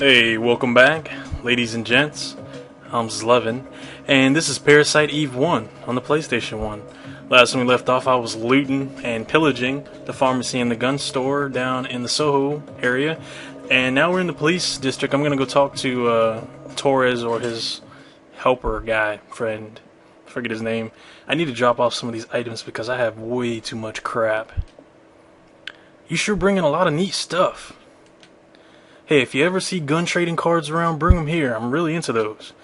Hey, welcome back, ladies and gents. I'm Slevin, and this is Parasite Eve 1 on the PlayStation 1. Last time we left off, I was looting and pillaging the pharmacy and the gun store down in the Soho area, and now we're in the police district. I'm gonna go talk to Torres, or his helper guy, friend. I forget his name. I need to drop off some of these items because I have way too much crap. You sure bring in a lot of neat stuff. Hey, if you ever see gun trading cards around, bring them here. I'm really into those.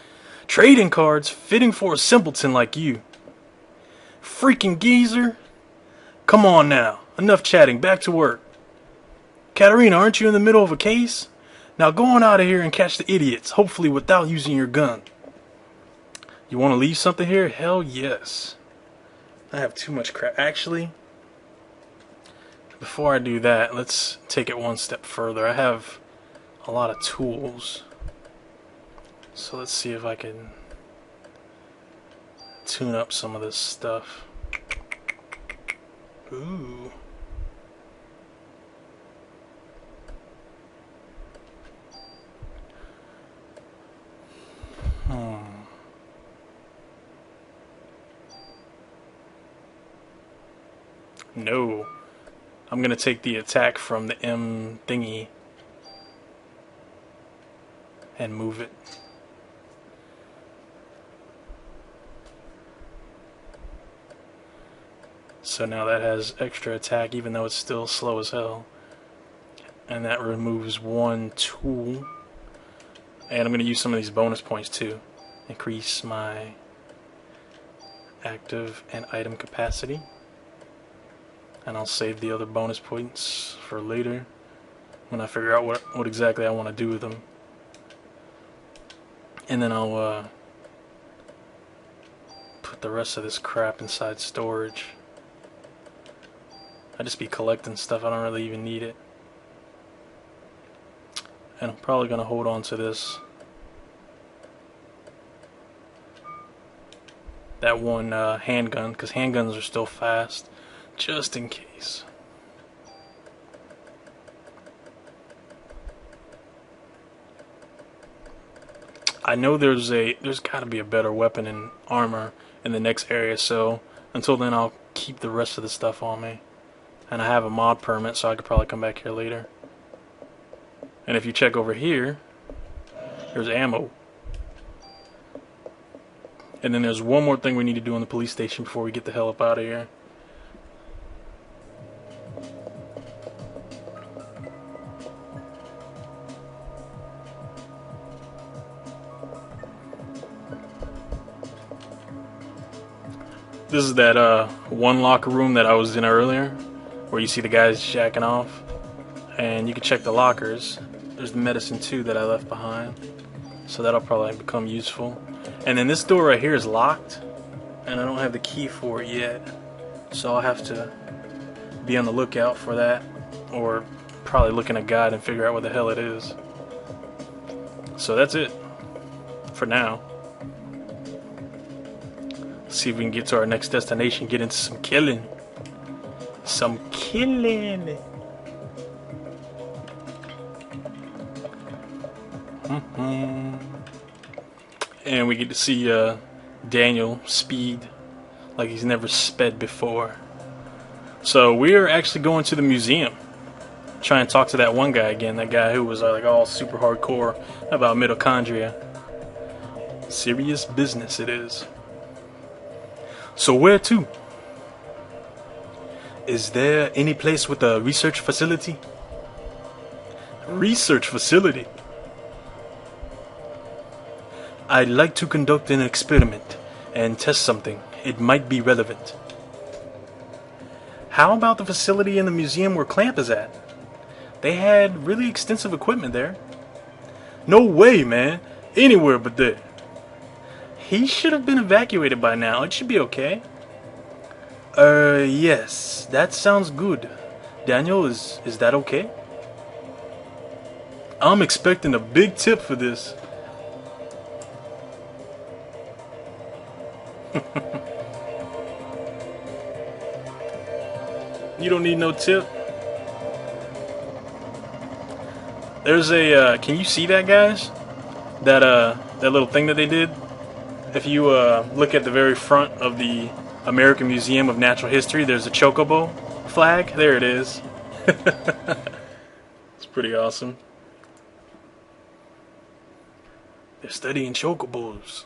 Trading cards? Fitting for a simpleton like you. Freaking geezer. Come on now. Enough chatting. Back to work. Katerina, aren't you in the middle of a case? Now go on out of here and catch the idiots, hopefully without using your gun. You want to leave something here? Hell yes. I have too much crap. Actually, before I do that, let's take it one step further. I have a lot of tools, so let's see if I can tune up some of this stuff. Ooh. No, I'm gonna take the attack from the M thingy and move it. So now that has extra attack, even though it's still slow as hell. And that removes one tool. And I'm going to use some of these bonus points too. Increase my active and item capacity. And I'll save the other bonus points for later, when I figure out what exactly I want to do with them. And then I'll put the rest of this crap inside storage. I just be collecting stuff, I don't really even need it. And I'm probably going to hold on to this. That one handgun, because handguns are still fast, just in case. I know there's got to be a better weapon and armor in the next area, so until then I'll keep the rest of the stuff on me. And I have a mod permit, so I could probably come back here later. And if you check over here, there's ammo. And then there's one more thing we need to do in the police station before we get the hell up out of here. This is that one locker room that I was in earlier, where you see the guys jacking off, and you can check the lockers. There's the medicine too that I left behind, so that'll probably become useful. And then this door right here is locked, and I don't have the key for it yet, so I'll have to be on the lookout for that, or probably look in a guide and figure out what the hell it is. So that's it for now. See if we can get to our next destination, get into some killing. Some killing. And we get to see Daniel speed like he's never sped before. So we're actually going to the museum. Try and talk to that one guy again, that guy who was like all super hardcore about mitochondria. Serious business it is. So where to? Is there any place with a research facility? Research facility? I'd like to conduct an experiment and test something. It might be relevant. How about the facility in the museum where Clamp is at? They had really extensive equipment there. No way, man. Anywhere but there. He should have been evacuated by now. It should be okay. Yes. That sounds good. Daniel, is that okay? I'm expecting a big tip for this. You don't need no tip. There's a, can you see that, guys? That little thing that they did? If you look at the very front of the American Museum of Natural History, there's a chocobo flag. There it is. It's pretty awesome. They're studying chocobos.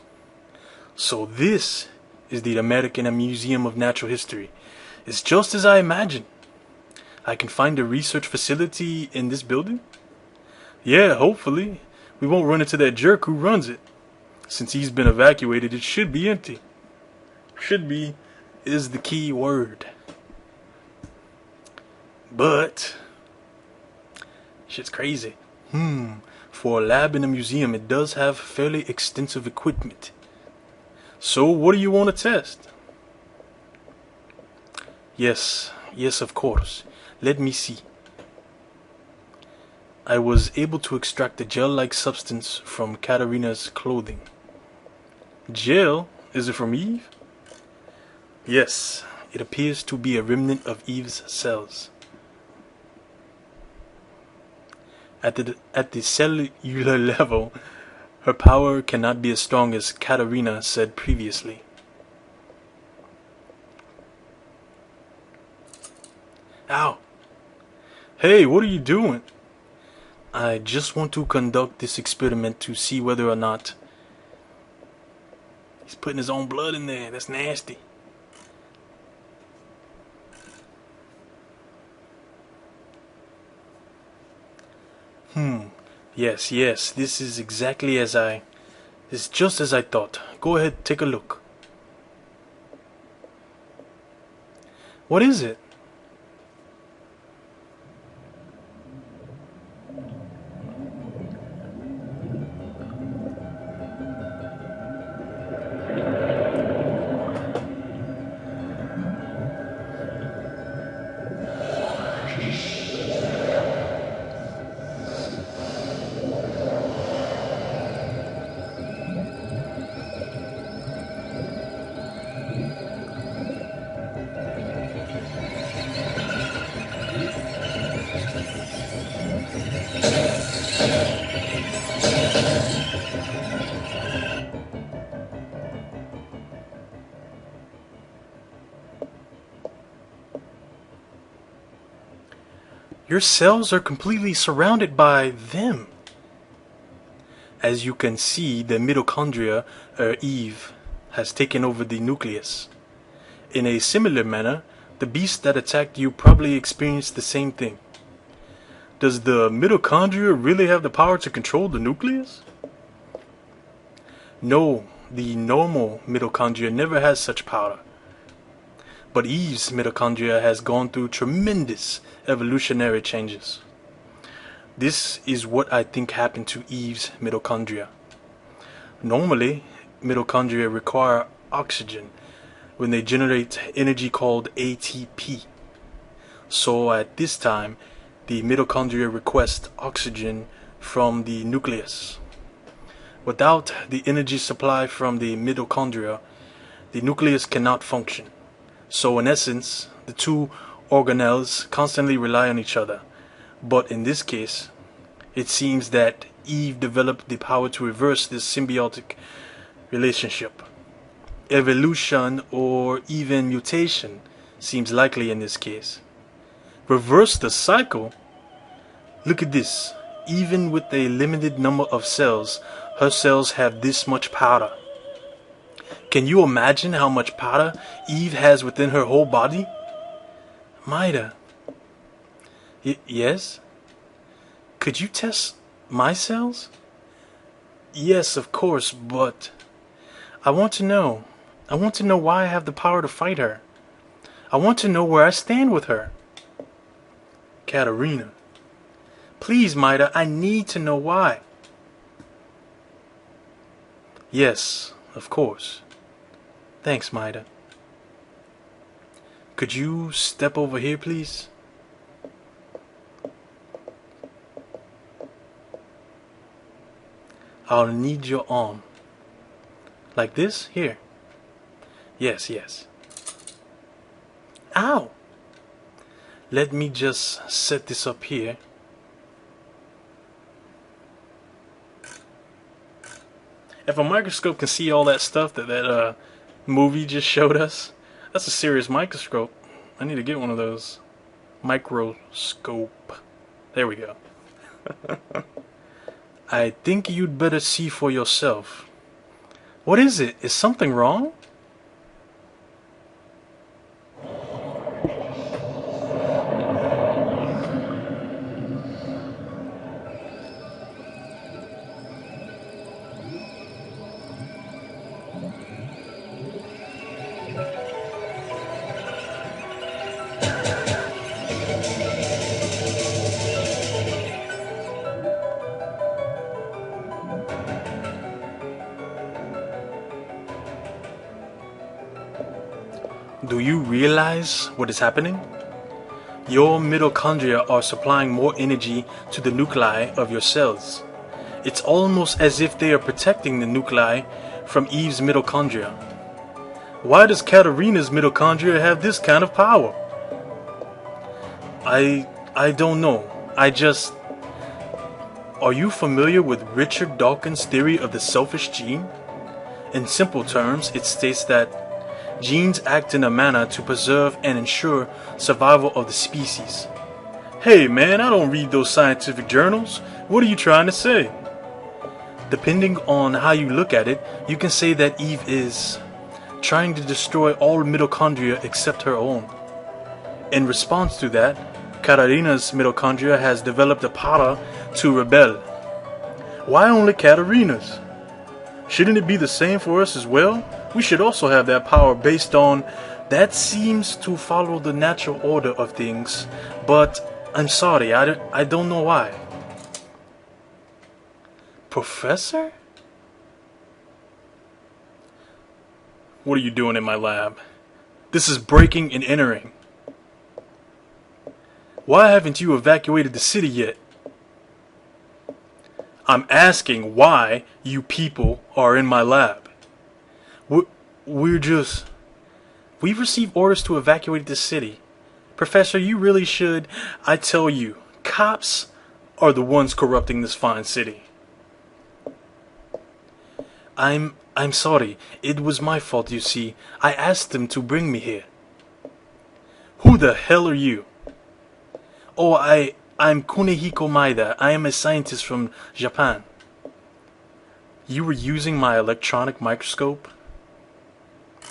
So this is the American Museum of Natural History. It's just as I imagined. I can find a research facility in this building? Yeah, hopefully. We won't run into that jerk who runs it. Since he's been evacuated, it should be empty. Should be is the key word. But shit's crazy. For a lab in a museum, it does have fairly extensive equipment. So what do you want to test? Yes, of course. Let me see. I was able to extract a gel-like substance from Katarina's clothing. Gel? Is it from Eve? Yes, it appears to be a remnant of Eve's cells. At the cellular level, her power cannot be as strong as Katarina said previously. Ow! Hey, what are you doing? I just want to conduct this experiment to see whether or not he's putting his own blood in there. That's nasty. Yes, this is exactly as it's just as I thought. Go ahead, take a look. What is it? Your cells are completely surrounded by them. As you can see, the mitochondria, Eve, has taken over the nucleus. In a similar manner, the beast that attacked you probably experienced the same thing. Does the mitochondria really have the power to control the nucleus? No, the normal mitochondria never has such power. But Eve's mitochondria has gone through tremendous evolutionary changes. This is what I think happened to Eve's mitochondria. Normally, mitochondria require oxygen when they generate energy called ATP. So at this time, the mitochondria request oxygen from the nucleus. Without the energy supply from the mitochondria, the nucleus cannot function. So in essence, the two organelles constantly rely on each other. But in this case, it seems that Eve developed the power to reverse this symbiotic relationship. Evolution or even mutation seems likely in this case. Reverse the cycle? Look at this. Even with a limited number of cells, her cells have this much powder. Can you imagine how much powder Eve has within her whole body? Maida. Yes? Could you test my cells? Yes, of course, but I want to know. I want to know why I have the power to fight her. I want to know where I stand with her. Katarina. Please, Maida, I need to know why. Yes, of course. Thanks, Maida. Could you step over here, please? I'll need your arm. Like this? Here. Yes. Ow! Let me just set this up here. If a microscope can see all that stuff that movie just showed us, that's a serious microscope. I need to get one of those. Microscope. There we go. I think you'd better see for yourself. What is it? Is something wrong? Do you realize what is happening? Your mitochondria are supplying more energy to the nuclei of your cells. It's almost as if they are protecting the nuclei from Eve's mitochondria. Why does Katarina's mitochondria have this kind of power? I don't know. Are you familiar with Richard Dawkins' theory of the selfish gene? In simple terms, it states that genes act in a manner to preserve and ensure survival of the species. Hey man, I don't read those scientific journals. What are you trying to say? Depending on how you look at it, you can say that Eve is trying to destroy all mitochondria except her own. In response to that, Katarina's mitochondria has developed the power to rebel. Why only Katarina's? Shouldn't it be the same for us as well? We should also have that power based on... That seems to follow the natural order of things, but I'm sorry, I don't know why. Professor? What are you doing in my lab? This is breaking and entering. Why haven't you evacuated the city yet? I'm asking why you people are in my lab. We've received orders to evacuate the city. Professor, you really should. I tell you, cops are the ones corrupting this fine city. I'm sorry. It was my fault, you see. I asked them to bring me here. Who the hell are you? Oh, I'm Kunehiko Maeda. I am a scientist from Japan. You were using my electronic microscope?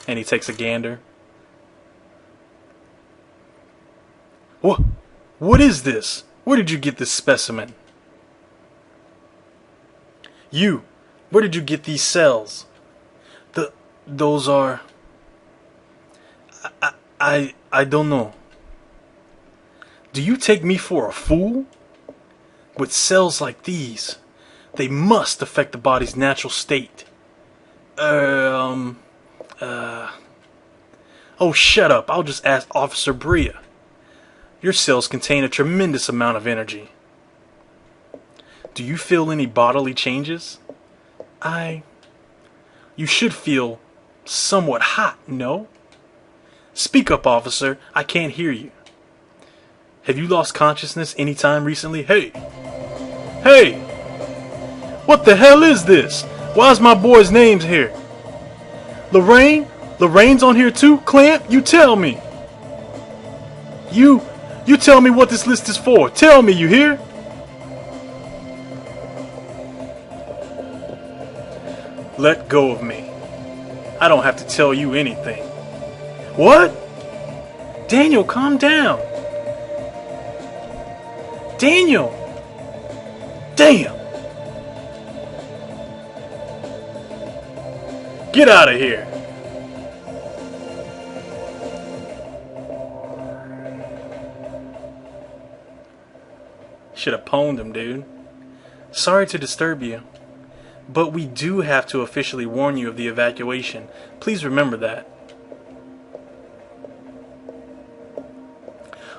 And he takes a gander. What is this? Where did you get this specimen? You, where did you get these cells? Those are... I don't know. Do you take me for a fool? With cells like these, they must affect the body's natural state. Oh, shut up. I'll just ask Officer Bria. Your cells contain a tremendous amount of energy. Do you feel any bodily changes? You should feel somewhat hot, no? Speak up, officer. I can't hear you. Have you lost consciousness any time recently? Hey! Hey! What the hell is this? Why's my boy's name's here? Lorraine? Lorraine's on here too? Clamp? You tell me. You tell me what this list is for. Tell me, you hear? Let go of me. I don't have to tell you anything. What? Daniel, calm down. Daniel! Damn! Get out of here! Should have pwned him, dude. Sorry to disturb you, but we do have to officially warn you of the evacuation. Please remember that.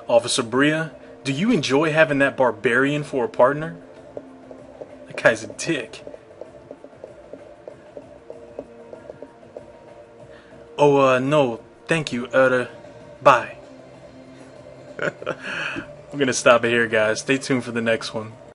Officer Bria, do you enjoy having that barbarian for a partner? That guy's a dick. Oh, no, thank you. Bye. I'm gonna stop it here, guys. Stay tuned for the next one.